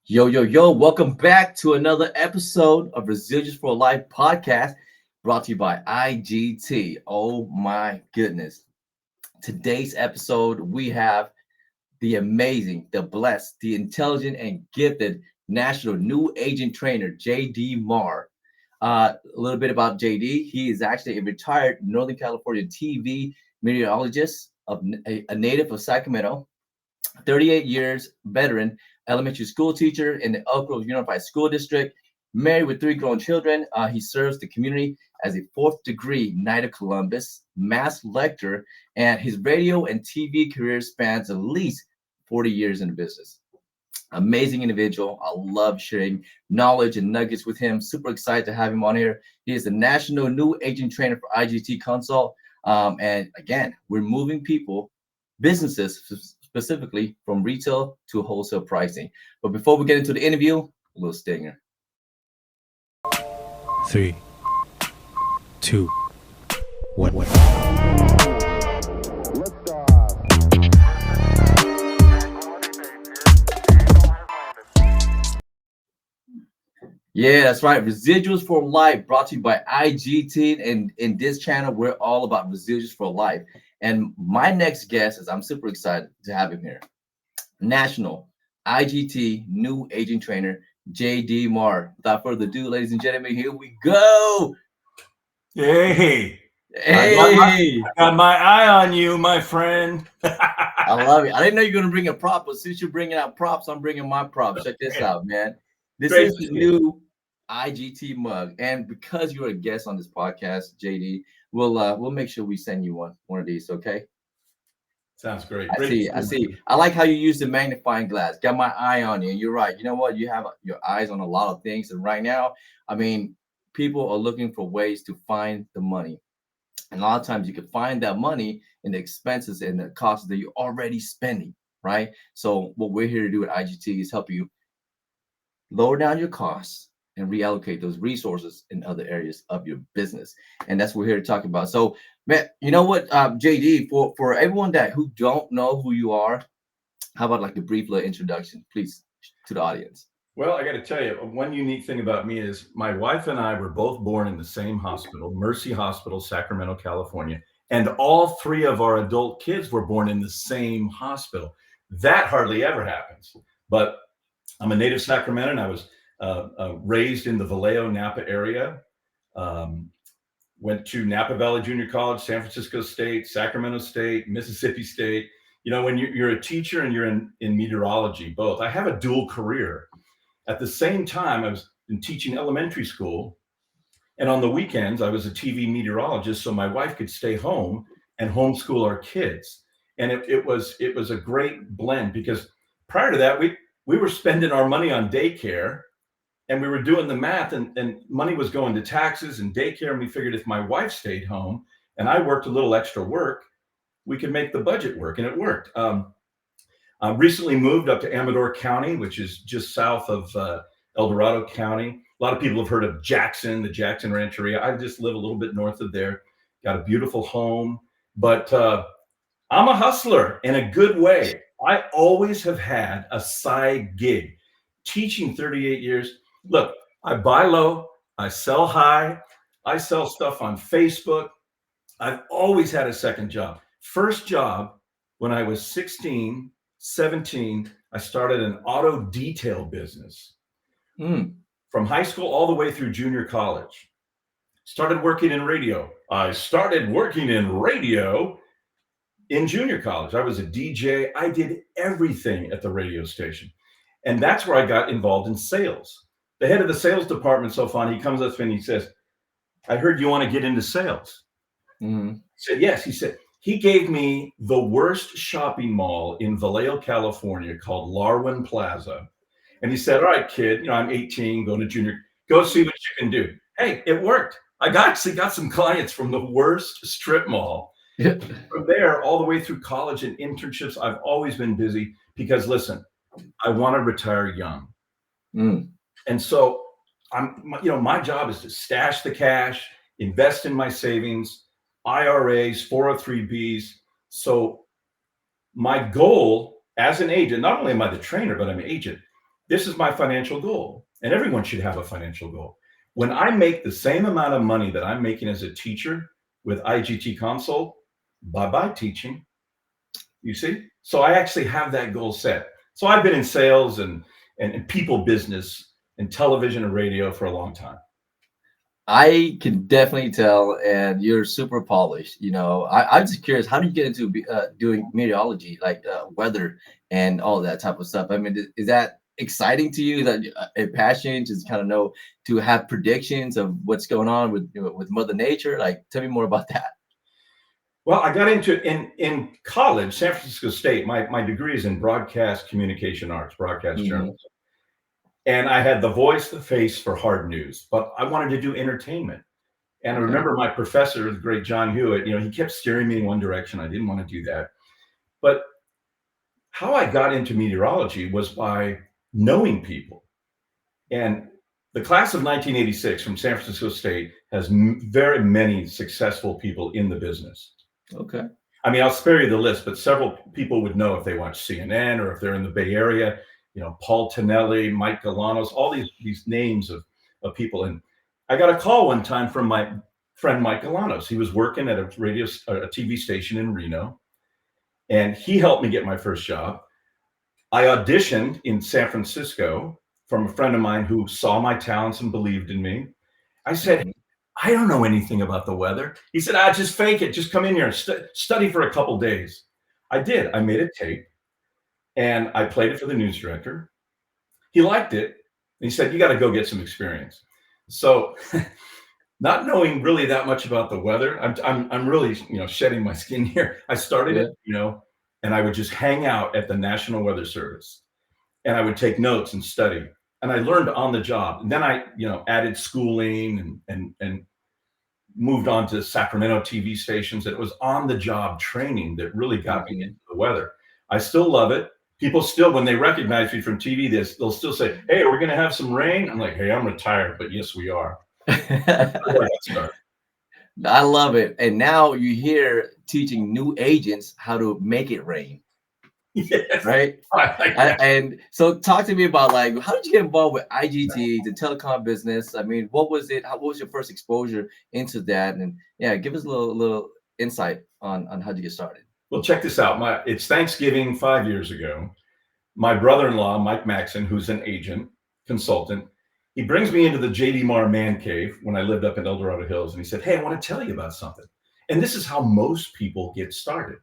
Yo, yo, yo, welcome back to another episode of Residuals for Life podcast brought to you by IGT. Oh my goodness. Today's episode, we have the amazing, the blessed, the intelligent, and gifted National New Agent Trainer, JD Maher. A little bit about JD. He is actually a retired Northern California TV meteorologist, a native of Sacramento, 38 years veteran elementary school teacher in the Elk Grove Unified School District, married with three grown children. He serves the community as a fourth degree Knight of Columbus, mass lecturer, and his radio and TV career spans at least 40 years in the business. Amazing individual. I love sharing knowledge and nuggets with him. Super excited to have him on here. He is the National New Agent Trainer for IGT Consult. And again, we're moving people, businesses specifically, from retail to wholesale pricing. But before we get into the interview, a little stinger. 3, 2, 1. Yeah, that's right. Residuals for Life brought to you by IGT. And in this channel, we're all about residuals for life. And my next guest is, I'm super excited to have him here. National IGT New Agent Trainer, JD Maher. Without further ado, ladies and gentlemen, here we go. Hey, Hey, I got my eye on you, my friend. I love it. I didn't know you were going to bring a prop, but since you're bringing out props, I'm bringing my props. Check this out, man. This Great is to the see you. new IGT mug. And because you're a guest on this podcast, JD, we'll make sure we send you one of these, okay? Sounds great. I see. I like how you use the magnifying glass. Got my eye on you. And you're right. You know what? You have your eyes on a lot of things. And right now, I mean, people are looking for ways to find the money. And a lot of times you can find that money in the expenses and the costs that you're already spending, right? So what we're here to do at IGT is help you lower down your costs and reallocate those resources in other areas of your business. And that's what we're here to talk about. So, man, you know what, JD, for everyone who don't know who you are, how about like a brief little introduction, please, to the audience? Well, I got to tell you, one unique thing about me is my wife and I were both born in the same hospital, Mercy Hospital, Sacramento, California. And all three of our adult kids were born in the same hospital. That hardly ever happens. But I'm a native Sacramento, and I was raised in the Vallejo, Napa area. Went to Napa Valley Junior College, San Francisco State, Sacramento State, Mississippi State. You know, when you're a teacher and you're in meteorology, both. I have a dual career. At the same time, I was teaching elementary school. And on the weekends, I was a TV meteorologist, so my wife could stay home and homeschool our kids. And it was a great blend, because prior to that, we were spending our money on daycare, and we were doing the math, and money was going to taxes and daycare. And we figured if my wife stayed home and I worked a little extra work, we could make the budget work, and it worked. I recently moved up to Amador County, which is just south of El Dorado County. A lot of people have heard of Jackson, the Jackson Rancheria. I just live a little bit north of there. Got a beautiful home, but I'm a hustler in a good way. I always have had a side gig. Teaching 38 years. Look, I buy low, I sell high, I sell stuff on Facebook. I've always had a second job. First job, when I was 16, 17, I started an auto detail business. From high school all the way through junior college. Started working in radio. I started working in radio in junior college. I was a DJ. I did everything at the radio station. And that's where I got involved in sales. The head of the sales department, so fun, he comes up to me and he says, I heard you want to get into sales. I said, yes. He said, he gave me the worst shopping mall in Vallejo, California, called Larwin Plaza. And he said, all right, kid, you know, I'm 18, going to junior, go see what you can do. Hey, it worked. I actually got some clients from the worst strip mall. From there, all the way through college and internships, I've always been busy because, listen, I want to retire young. And so my job is to stash the cash, invest in my savings, IRAs, 403Bs. So my goal as an agent, not only am I the trainer, but I'm an agent. this is my financial goal. And everyone should have a financial goal. When I make the same amount of money that I'm making as a teacher with IGT Consult, bye-bye teaching. You see? So I actually have that goal set. So I've been in sales and people business and television and radio for a long time. I can definitely tell, and you're super polished. I'm just curious, how do you get into doing meteorology, like weather and all that type of stuff? I mean, is that exciting to you? Is that a passion, just kind of know to have predictions of what's going on with Mother Nature? Like, tell me more about that. Well, I got into in college, San Francisco State. My degree is in broadcast communication arts, broadcast Hmm. journalism. And I had the voice, the face for hard news, but I wanted to do entertainment. And I Okay. remember my professor, the great John Hewitt, he kept steering me in one direction. I didn't want to do that. But how I got into meteorology was by knowing people. And the class of 1986 from San Francisco State has very many successful people in the business. Okay. I mean, I'll spare you the list, but several people would know if they watch CNN or if they're in the Bay Area. Paul Tonelli, Mike Galanos, all these names of people. And I got a call one time from my friend Mike Galanos. He was working at a TV station in Reno, and he helped me get my first job. I auditioned in San Francisco from a friend of mine who saw my talents and believed in me. I said, Mhm. I don't know anything about the weather. He said, just fake it. Just come in here and study for a couple days. I did. I made a tape and I played it for the news director. He liked it. And he said, you got to go get some experience. So not knowing really that much about the weather, I'm really, shedding my skin here. I started Yeah. it, and I would just hang out at the National Weather Service and I would take notes and study. And I learned on the job. And then I, added schooling and moved on to Sacramento TV stations. And it was on the job training that really got me Mhm. into the weather. I still love it. People still, when they recognize me from TV, they'll still say, hey, we're going to have some rain. I'm like, hey, I'm retired, but yes, we are. Where did that start? I love it. And now you're here teaching new agents how to make it rain, Yes, right? I like that. And so talk to me about, like, how did you get involved with IGT, the telecom business? I mean, what was it? What was your first exposure into that? And yeah, give us a little insight on how to get started. Well, check this out. It's Thanksgiving 5 years ago. My brother-in-law, Mike Maxon, who's an agent consultant, he brings me into the JD Maher man cave when I lived up in El Dorado Hills. And he said, hey, I want to tell you about something. And this is how most people get started,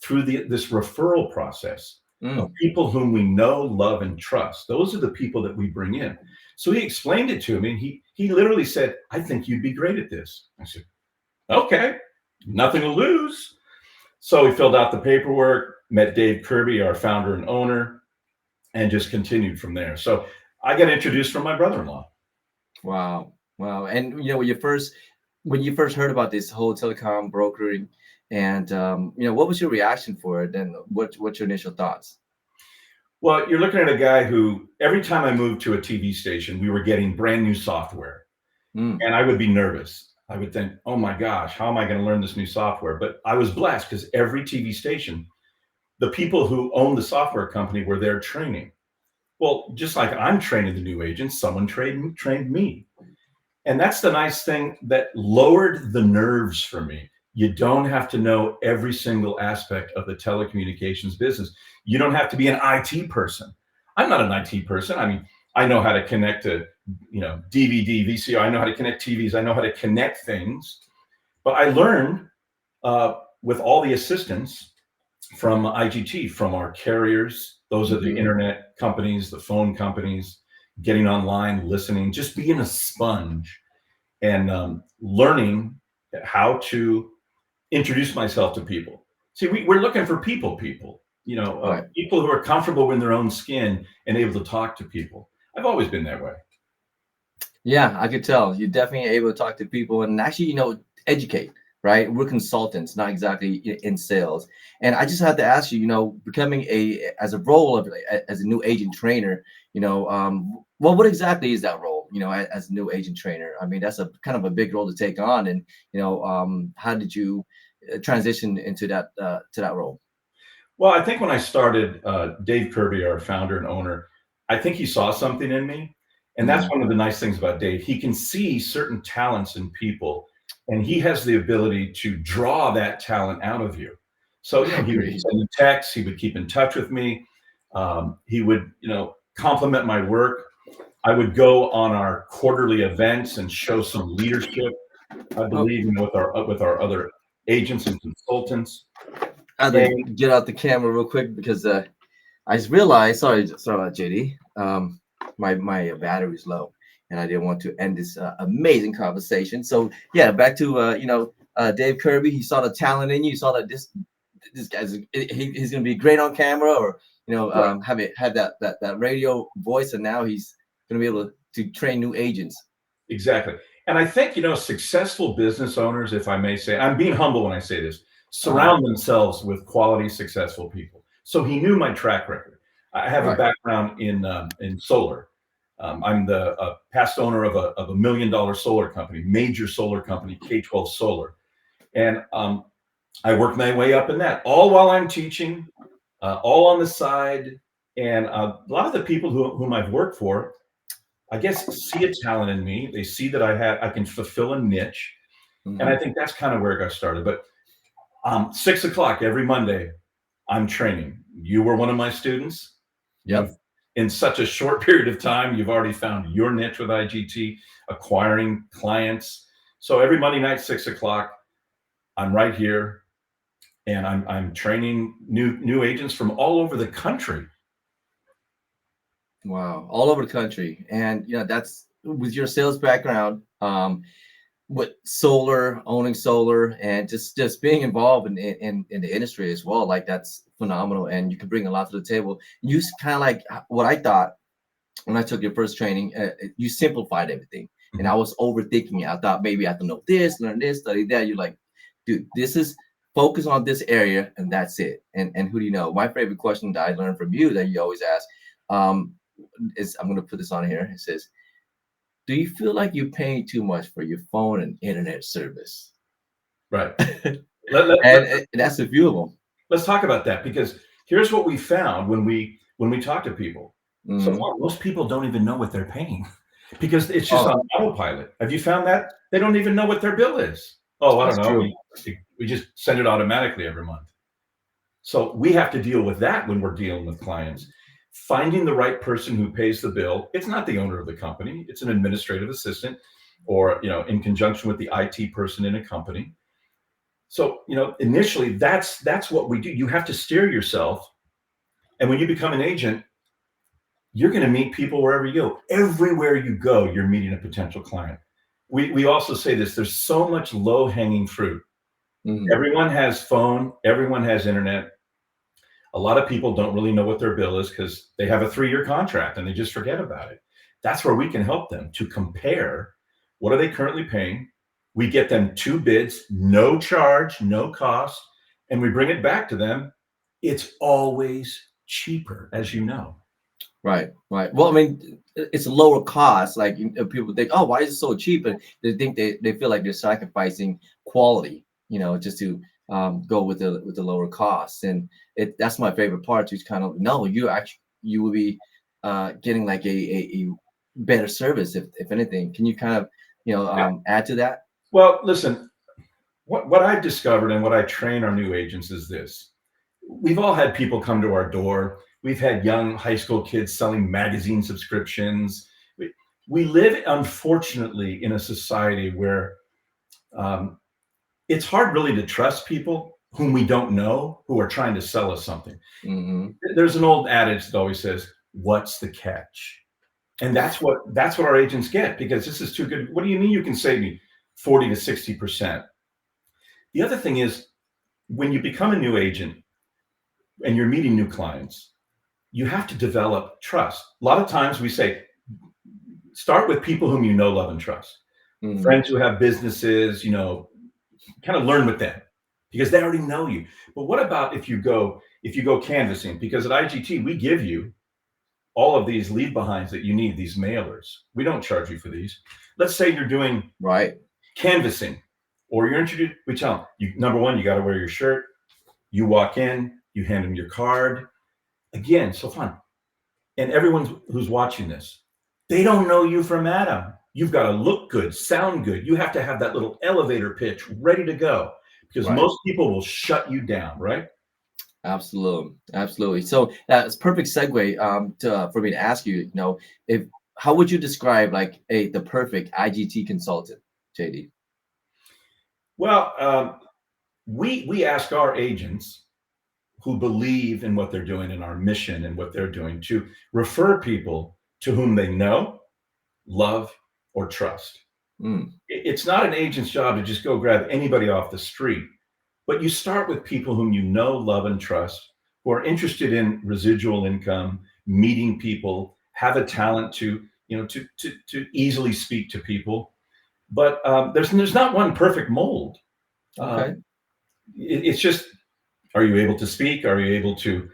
through this referral process of Mm. people whom we know, love, and trust. Those are the people that we bring in. So he explained it to me. And he literally said, I think you'd be great at this. I said, okay, nothing to lose. So we filled out the paperwork, met Dave Kirby, our founder and owner, and just continued from there. So I got introduced from my brother-in-law. Wow. Wow. And when you first heard about this whole telecom brokering, and what was your reaction for it? And what's your initial thoughts? Well, you're looking at a guy who, every time I moved to a TV station, we were getting brand new software. Mm. And I would be nervous. I would think, oh my gosh, how am I going to learn this new software? But I was blessed because every TV station, the people who owned the software company were there training. Well, just like I'm training the new agents, someone trained me. And that's the nice thing that lowered the nerves for me. You don't have to know every single aspect of the telecommunications business. You don't have to be an IT person. I'm not an IT person. I mean, I know how to connect to, DVD, VCR. I know how to connect TVs. I know how to connect things. But I learned with all the assistance from IGT, from our carriers. Those are the Mhm. internet companies, the phone companies, getting online, listening, just being a sponge and learning how to introduce myself to people. See, we're looking for people, Right. people who are comfortable in their own skin and able to talk to people. I've always been that way. Yeah, I could tell. You're definitely able to talk to people and actually, educate, right? We're consultants, not exactly in sales. And I just have to ask you, becoming as a role of as a new agent trainer, well, what exactly is that role, as a new agent trainer? I mean, that's a kind of a big role to take on. And, how did you transition into that role? Well, I think when I started, Dave Kirby, our founder and owner, I think he saw something in me. And that's one of the nice things about Dave. He can see certain talents in people, and he has the ability to draw that talent out of you. So, he would send me texts, he would keep in touch with me. He would, compliment my work. I would go on our quarterly events and show some leadership, I believe, with our other agents and consultants. I had to get out the camera real quick because I just realized, sorry about JD. My battery's low, and I didn't want to end this amazing conversation. So yeah, back to Dave Kirby. He saw the talent in you. He saw that this guy's he's gonna be great on camera, or have that radio voice, and now he's gonna be able to train new agents. Exactly. And I think, successful business owners, if I may say, I'm being humble when I say this, surround themselves with quality, successful people. So he knew my track record. I have a background in solar. I'm the past owner of a $1 million solar company, major solar company, K-12 Solar. And I worked my way up in that, all while I'm teaching, all on the side. And a lot of the people whom I've worked for, I guess, see a talent in me. They see that I can fulfill a niche. And I think that's kind of where it got started. But 6 o'clock every Monday, I'm training. You were one of my students. Yep. In such a short period of time, you've already found your niche with IGT, acquiring clients. So every Monday night, 6 o'clock, I'm right here, and I'm training new agents from all over the country. Wow, all over the country. And that's with your sales background, with owning solar, and just being involved in the industry as well. Like, that's phenomenal, and you can bring a lot to the table. You kind of like what I thought when I took your first training. You simplified everything, and I was overthinking it. I thought maybe I have to know this, learn this, study that. You're like, dude, this is focus on this area, and that's it. And who do you know? My favorite question that I learned from you that you always ask is, I'm going to put this on here. It says, do you feel like you're paying too much for your phone and internet service? Right. And that's a few of them. Let's talk about that, because here's what we found when we talk to people. So most people don't even know what they're paying because it's just on autopilot. Have you found that? They don't even know what their bill is. Oh, I don't know. We just send it automatically every month. So we have to deal with that when we're dealing with clients. Finding the right person who pays the bill. It's not the owner of the company. It's an administrative assistant, or, in conjunction with the IT person in a company. So, initially that's what we do. You have to steer yourself. And when you become an agent, you're going to meet people wherever you go. Everywhere you go, you're meeting a potential client. We also say this, there's so much low hanging fruit. Everyone has phone, everyone has internet. A lot of people don't really know what their bill is because they have a 3-year contract and they just forget about it. That's where we can help them to compare. What are they currently paying? We get them 2 bids, no charge, no cost, and we bring it back to them. It's always cheaper, as you know. Right. Well, I mean, it's a lower cost. Like, people think, oh, why is it so cheap? And they think they feel like they're sacrificing quality, just to go with the lower costs. And that's my favorite part. To kind of, no, you will be getting like a better service, if anything. Can you kind of add to that? Well, listen, what I've discovered and what I train our new agents is this. We've all had people come to our door. We've had young high school kids selling magazine subscriptions. We live, unfortunately, in a society where it's hard really to trust people whom we don't know, who are trying to sell us something. There's an old adage that always says, what's the catch? And that's what our agents get, because this is too good. What do you mean you can save me 40 to 60%? The other thing is, when you become a new agent and you're meeting new clients, you have to develop trust. A lot of times we say, start with people whom you know, love, and trust. Friends who have businesses, kind of learn with them because they already know you. But what about if you go canvassing? Because at IGT, we give you all of these leave behinds that you need, these mailers. We don't charge you for these. Let's say you're doing canvassing, or you're introduced. We tell them, number one, you got to wear your shirt. You walk in, you hand them your card. Again, so fun. and everyone who's watching this, they don't know you from Adam. You've got to look good, sound good. You have to have that little elevator pitch ready to go because Right. most people will shut you down, right? Absolutely, absolutely. So that's perfect segue for me to ask you. If how would you describe like the perfect IGT consultant, JD? Well, we ask our agents who believe in what they're doing and our mission and what they're doing to refer people to whom they know, love, or trust. Mm, It's not an agent's job to just go grab anybody off the street, but you start with people whom you know, love, and trust, who are interested in residual income, meeting people, have a talent to to easily speak to people. But there's not one perfect mold. okay. It's just, are you able to speak? Are you able to,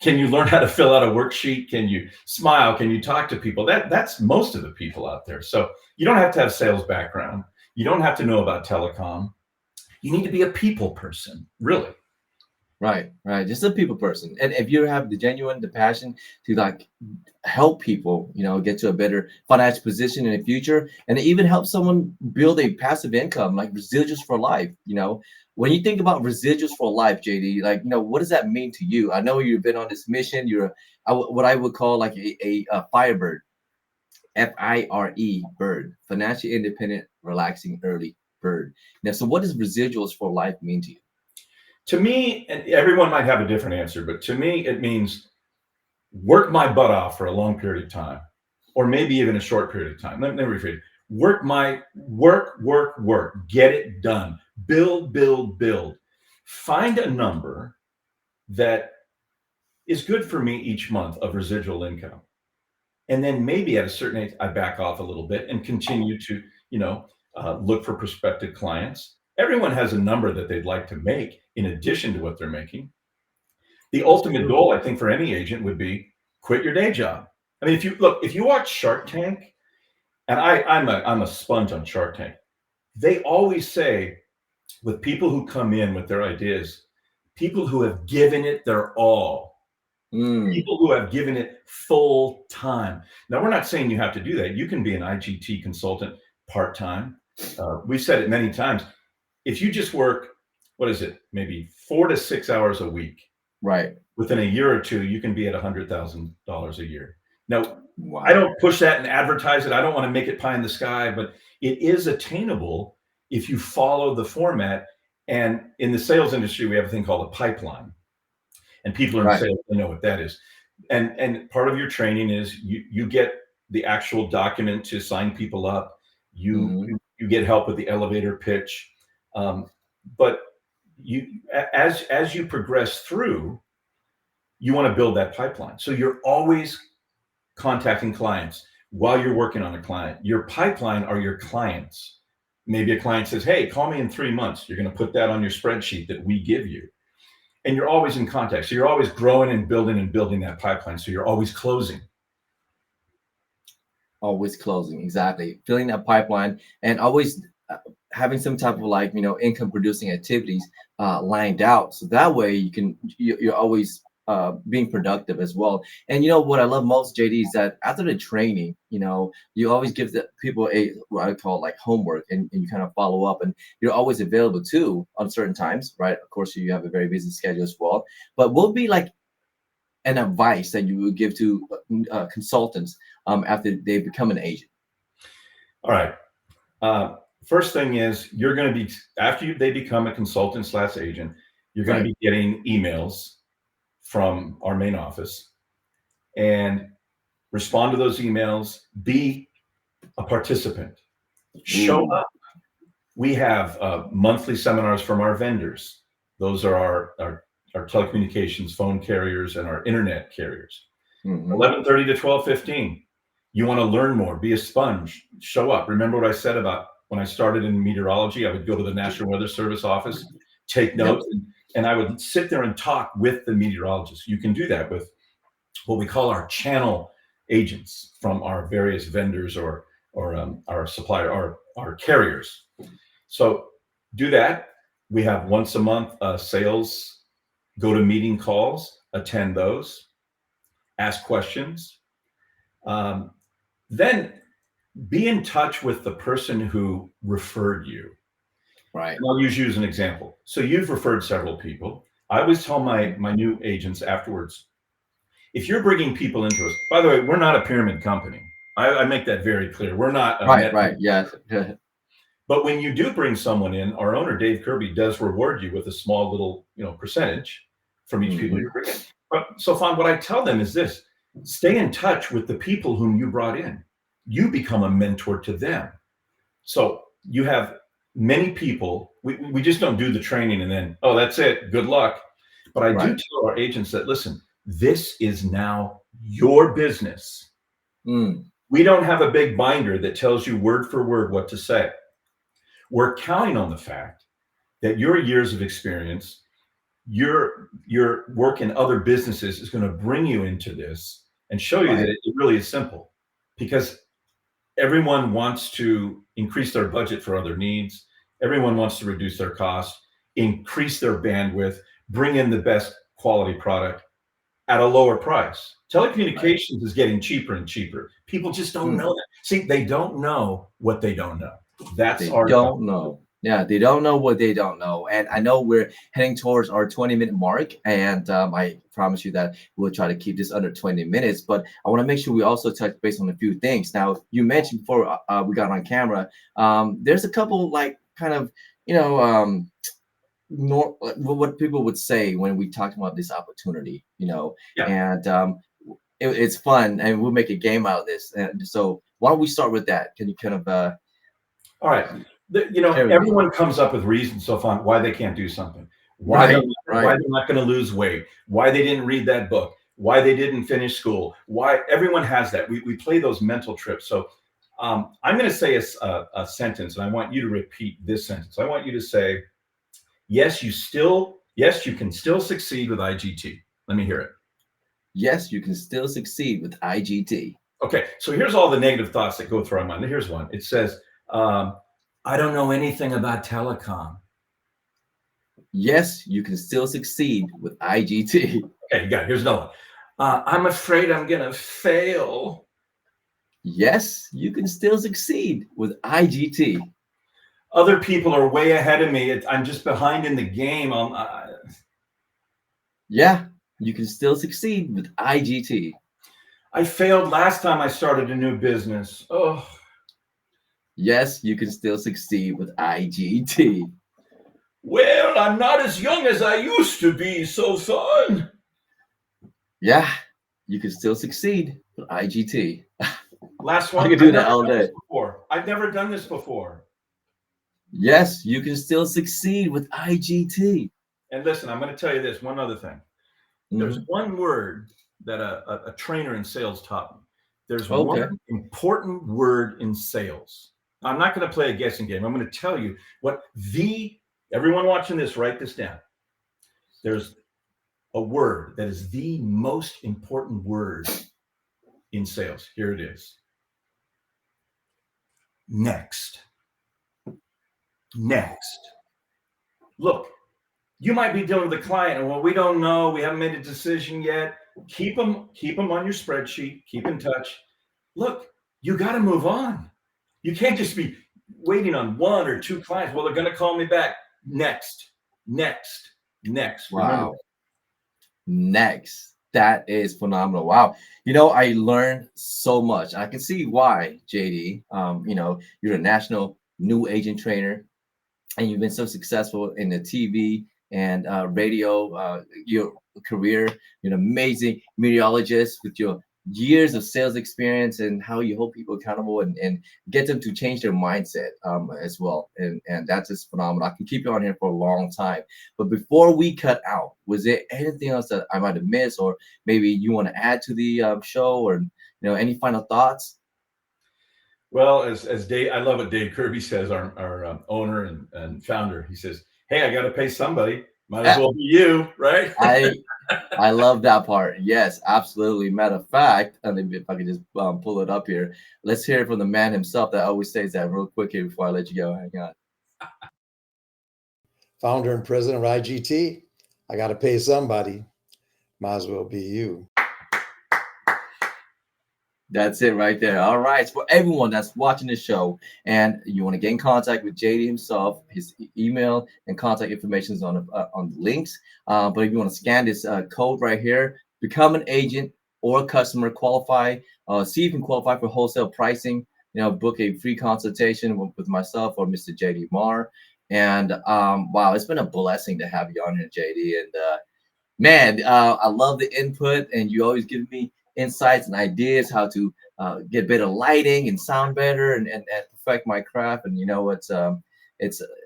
can you learn how to fill out a worksheet? Can you smile? Can you talk to people? That's most of the people out there. So you don't have to have sales background. You don't have to know about telecom. You need to be a people person, really. Right, right. Just a people person. And if you have the passion to like help people, get to a better financial position in the future and even help someone build a passive income like residuals for life. When you think about residuals for life, JD, like, what does that mean to you? I know you've been on this mission. What I would call like a firebird, FIRE bird, financially independent, relaxing early bird. Now, so what does residuals for life mean to you? To me, and everyone might have a different answer, but to me, it means work my butt off for a long period of time, or maybe even a short period of time. Let me rephrase. Work, get it done. Build. Find a number that is good for me each month of residual income. And then maybe at a certain age, I back off a little bit and continue to, look for prospective clients. Everyone has a number that they'd like to make in addition to what they're making. The That's ultimate true. goal, I think, for any agent would be quit your day job. I mean, if you watch Shark Tank, and I'm a sponge on Shark Tank, they always say with people who come in with their ideas, people who have given it their all, Mm, people who have given it full time. Now, we're not saying you have to do that. You can be an IGT consultant part time. We've said it many times. If you just work, what is it, maybe 4 to 6 hours a week, right. within a year or two, you can be at $100,000 a year. Now, I Wow. don't push that and advertise it. I don't want to make it pie in the sky, but it is attainable if you follow the format. And in the sales industry, we have a thing called a pipeline. And people are in Right. sales, they know what that is. And part of your training is you get the actual document to sign people up. You Mhm. you get help with the elevator pitch. But you as you progress through, you want to build that pipeline. So you're always contacting clients while you're working on a client. Your pipeline are your clients. Maybe a client says, "Hey, call me in 3 months." You're going to put that on your spreadsheet that we give you. And you're always in contact. So you're always growing and building that pipeline. So you're always closing. Always closing, exactly. Filling that pipeline and always having some type of like, income producing activities lined out. So that way you're always being productive as well. And what I love most, JD, is that after the training, you always give the people what I call like homework and you kind of follow up and you're always available too on certain times, right? Of course, you have a very busy schedule as well. But what would be like an advice that you would give to consultants after they become an agent? All right. First thing is you're going to be after they become a consultant slash agent, you're going to Right. be getting emails from our main office and respond to those emails. Be a participant. Show Ooh. up. We have monthly seminars from our vendors. Those are our telecommunications phone carriers and our internet carriers. Hmm. 11:30 to 12:15. You want to learn more, be a sponge, show up. Remember what I said about when I started in meteorology, I would go to the National Weather Service office, take Yep. notes, and I would sit there and talk with the meteorologists. You can do that with what we call our channel agents from our various vendors or our supplier, our carriers. So do that. We have once a month sales go to meeting calls, attend those. ask questions. Then be in touch with the person who referred you. Right. And I'll use you as an example. So you've referred several people. I always tell my new agents afterwards, if you're bringing people into us, by the way, we're not a pyramid company. I make that very clear. We're not a Right. Right. Yes. But when you do bring someone in, our owner, Dave Kirby, does reward you with a small little, percentage from each people you bring in. But so Fawn, what I tell them is this: stay in touch with the people whom you brought in. You become a mentor to them. So you have many people. We just don't do the training and then, oh, that's it. Good luck. But I do tell our agents that, listen, this is now your business. We don't have a big binder that tells you word for word what to say. We're counting on the fact that your years of experience, your work in other businesses is going to bring you into this and show you that it really is simple, because everyone wants to increase their budget for other needs. Everyone wants to reduce their costs, increase their bandwidth, bring in the best quality product at a lower price. Telecommunications is getting cheaper and cheaper. People just don't know that. See, they don't know what they don't know. That's our don't know. Yeah, they don't know what they don't know. And I know we're heading towards our 20-minute mark. And I promise you that we'll try to keep this under 20 minutes. But I want to make sure we also touch base on a few things. Now, you mentioned before we got on camera, there's a couple like kind of, what people would say when we talk about this opportunity, and it's fun, and we'll make a game out of this. And so why don't we start with that? Can you kind of all right. Everyone comes up with reasons so far why they can't do something, why they're not going to lose weight, why they didn't read that book, why they didn't finish school, why everyone has that. We play those mental trips. So I'm going to say a sentence, and I want you to repeat this sentence. I want you to say, yes, you can still succeed with IGT. Let me hear it. Yes, you can still succeed with IGT. Okay, so here's all the negative thoughts that go through our mind. Here's one. It says, I don't know anything about telecom. Yes, you can still succeed with IGT. Okay, you got it. Here's another one. I'm afraid I'm going to fail. Yes, you can still succeed with IGT. Other people are way ahead of me. I'm just behind in the game. Yeah, you can still succeed with IGT. I failed last time I started a new business. Oh. Yes, you can still succeed with IGT. Well, I'm not as young as I used to be, so fun. Yeah, you can still succeed with IGT. Last one. I can do that all day. I've never done this before. Yes, you can still succeed with IGT. And listen, I'm going to tell you this, one other thing. There's one word that a trainer in sales taught me. There's one important word in sales. I'm not going to play a guessing game. I'm going to tell you what everyone watching this, write this down. There's a word that is the most important word in sales. Here it is. Next. Look, you might be dealing with a client and, well, we don't know. We haven't made a decision yet. Keep them on your spreadsheet. Keep in touch. Look, you got to move on. You can't just be waiting on one or two clients. Well, they're going to call me back. Next. Wow. Remember. Next. That is phenomenal. Wow. I learned so much. I can see why, JD. You're a national new agent trainer, and you've been so successful in the TV and radio, your career. You're an amazing meteorologist with your years of sales experience and how you hold people accountable and get them to change their mindset as well. And that's just phenomenal. I can keep you on here for a long time. But before we cut out, was there anything else that I might have missed, or maybe you want to add to the show, or any final thoughts? Well, as Dave, I love what Dave Kirby says, our owner and founder. He says, "Hey, I got to pay somebody. Might as well be you, right?" I love that part. Yes, absolutely. Matter of fact, and if I could just pull it up here, let's hear it from the man himself that always says that real quick here before I let you go. Hang on. Founder and president of IGT. I got to pay somebody. Might as well be you. That's it right there. All right. So for everyone that's watching the show and you want to get in contact with JD himself, his email and contact information is on the links. But if you want to scan this code right here, become an agent or a customer, qualify, see if you can qualify for wholesale pricing. Book a free consultation with myself or Mr. JD Maher. And wow, it's been a blessing to have you on here, JD. And man, I love the input, and you always give me insights and ideas how to get better lighting and sound better and perfect my craft. And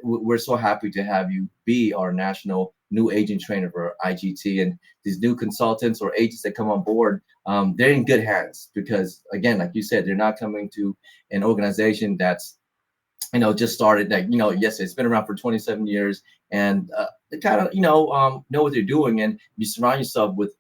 we're so happy to have you be our national new agent trainer for IGT, and these new consultants or agents that come on board. They're in good hands because, again, like you said, they're not coming to an organization that's just started, like, yes, it's been around for 27 years, and they kind of, know what they're doing, and you surround yourself with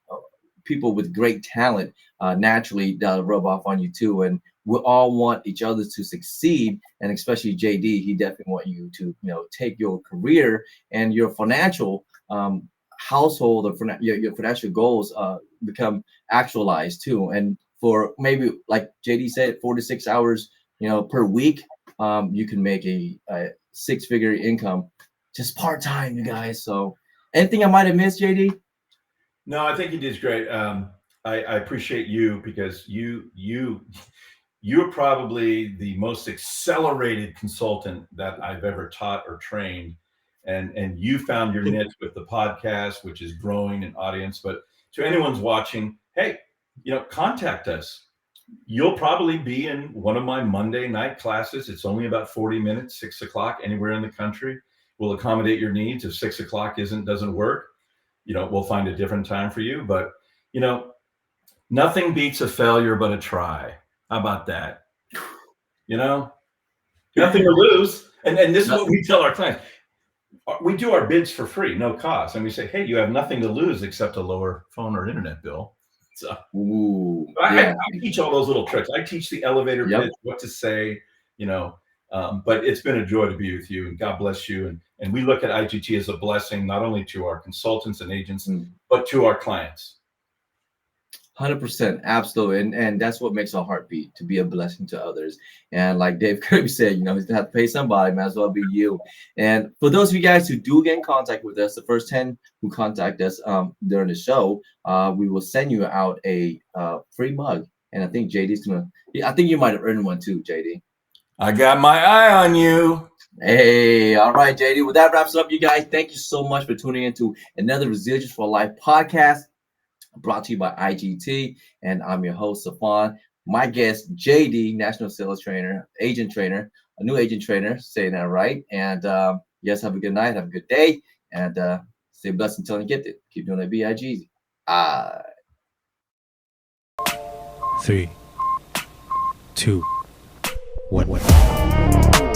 people with great talent, naturally that'll rub off on you too. And we all want each other to succeed, and especially JD, he definitely want you to, take your career and your financial household or your financial goals become actualized too. And for maybe, like JD said, 4 to 6 hours, per week, you can make a six-figure income just part-time, you guys. So anything I might have missed, JD? No, I think you did great. I appreciate you because you're probably the most accelerated consultant that I've ever taught or trained. And you found your niche with the podcast, which is growing in audience. But to anyone's watching, hey, contact us. You'll probably be in one of my Monday night classes. It's only about 40 minutes, 6 o'clock, anywhere in the country. We'll accommodate your needs. If 6 o'clock doesn't work, we'll find a different time for you. But, nothing beats a failure but a try. How about that? Nothing to lose. And this is what we tell our clients. We do our bids for free, no cost. And we say, hey, you have nothing to lose except a lower phone or internet bill. So I teach all those little tricks. I teach the elevator pitch, what to say, but it's been a joy to be with you, and God bless you. And we look at IGT as a blessing, not only to our consultants and agents, but to our clients. 100%, absolutely, and that's what makes our heart beat, to be a blessing to others. And like Dave Kirby said, he's gonna have to pay somebody, might as well be you. And for those of you guys who do get in contact with us, the first 10 who contact us during the show, we will send you out a free mug. And I think JD's gonna. I think you might have earned one too, JD. I got my eye on you. Hey, all right, JD. Well, that wraps it up, you guys. Thank you so much for tuning into another Residuals for Life podcast, brought to you by IGT, and I'm your host, Safan. My guest, JD, National Sales Trainer, Agent Trainer, a new agent trainer, saying that right. And yes, have a good night, have a good day, and stay blessed until you get it. Keep doing that BIG. 3, 2, 1.